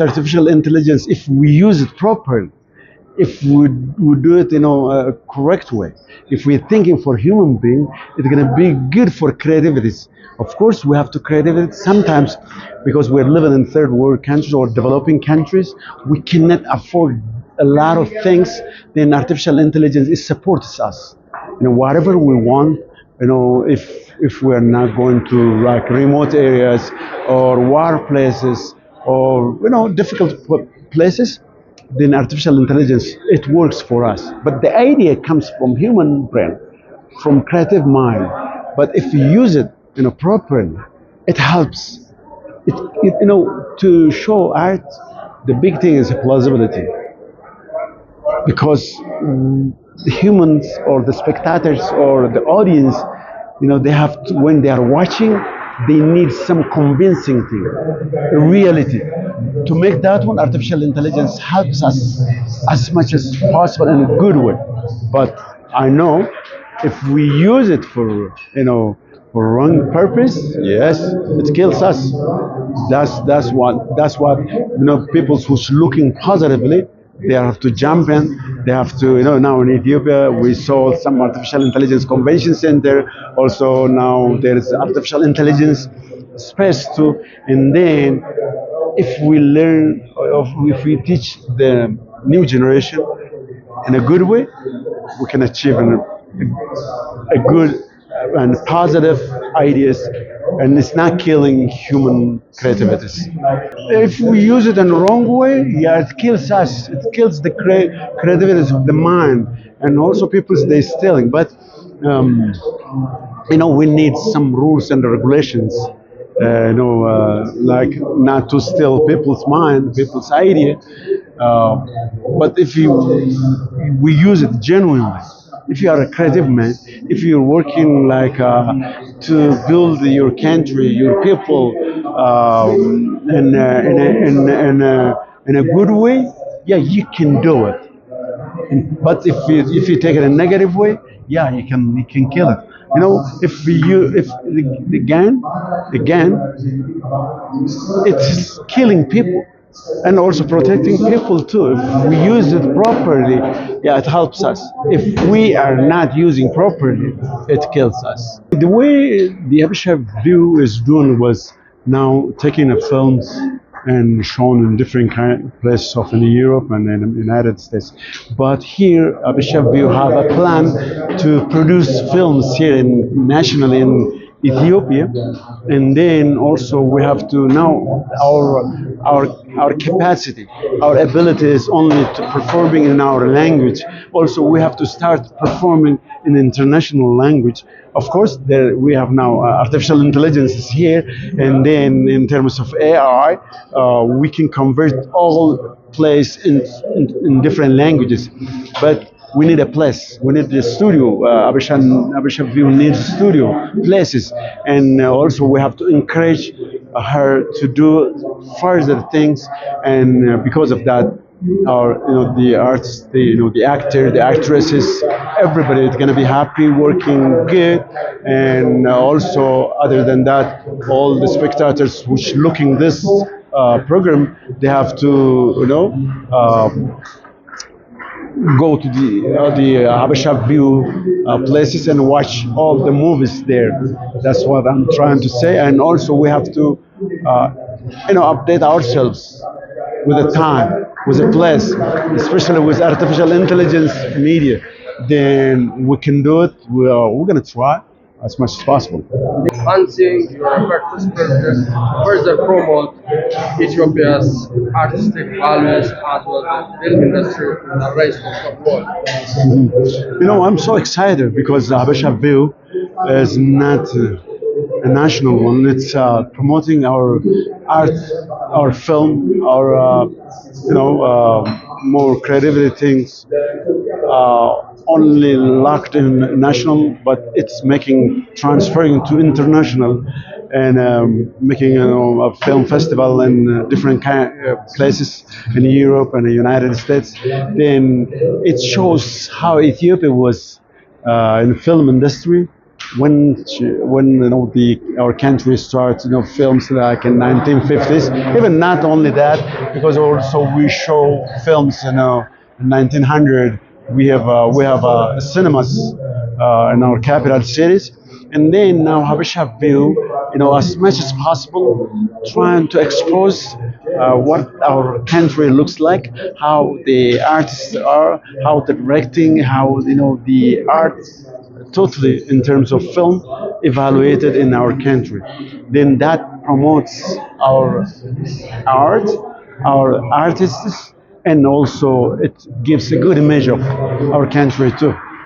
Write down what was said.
Artificial intelligence, if we use it properly, if we do it in a correct way, if we're thinking for human being, it's going to be good for creativity. Of course, we have to creativity sometimes because we're living in third world countries or developing countries. We cannot afford a lot of things. Then artificial intelligence it supports us. Whatever we want. If we're not going to like remote areas or war places or difficult places, then artificial intelligence it works for us. But the idea comes from human brain, from creative mind. But if you use it properly, it helps. To show art, the big thing is plausibility, because the humans or the spectators or the audience, they have to, when they are watching, they need some convincing thing, reality. To make that one, artificial intelligence helps us as much as possible in a good way. But I know if we use it for wrong purpose, yes, it kills us. That's what people who's looking positively, they have to jump in. They have to, now in Ethiopia, we saw some artificial intelligence convention center. Also now there is artificial intelligence space too. And then if we learn, or if we teach the new generation in a good way, we can achieve a good and positive ideas, and it's not killing human creativity. If we use it in the wrong way, yeah, it kills us. It kills the creativity of the mind, and also people they stealing. But we need some rules and regulations. Like not to steal people's mind, people's idea. But if we use it genuinely, if you are a creative man, if you're working like to build your country, your people, in a good way, yeah, you can do it. But if you take it in a negative way, yeah, you can kill it. If the gun, it's killing people and also protecting people too. If we use it properly, yeah, it helps us. If we are not using properly, it kills us. The way the Habesha View is doing was now taking a films and shown in different places of in Europe and in the United States. But here, Habesha View have a plan to produce films here nationally in Ethiopia, and then also we have to now our capacity, our ability is only to performing in our language. Also, we have to start performing in international language. Of course, we have now artificial intelligence is here, and then in terms of AI, we can convert all plays in different languages, but we need a place. We need a studio. Habesha View needs studio places, and also we have to encourage her to do further things. And because of that, the artists, the actor, the actresses, everybody is gonna be happy, working good, and also other than that, all the spectators which looking this program, they have to go to the Habesha View places and watch all the movies there. That's what I'm trying to say. And also we have to, update ourselves with the time, with the place, especially with artificial intelligence media. Then we can do it. We're gonna try as much as possible. Enhancing your participants further promote Ethiopia's artistic values as well as the film industry and raise the world. I'm so excited because Habesha View is not a national one. It's promoting our art, our film, our more creativity things. Only locked in national, but it's transferring to international, and making a film festival in different places in Europe and the United States. Then it shows how Ethiopia was in the film industry, when the our country starts films like in 1950s, even not only that, because also we show films in 1900. We have cinemas in our capital cities, and then now Habesha view, as much as possible, trying to expose what our country looks like, how the artists are, how the directing, how the art totally in terms of film evaluated in our country. Then that promotes our art, our artists, and also it gives a good image of our country too.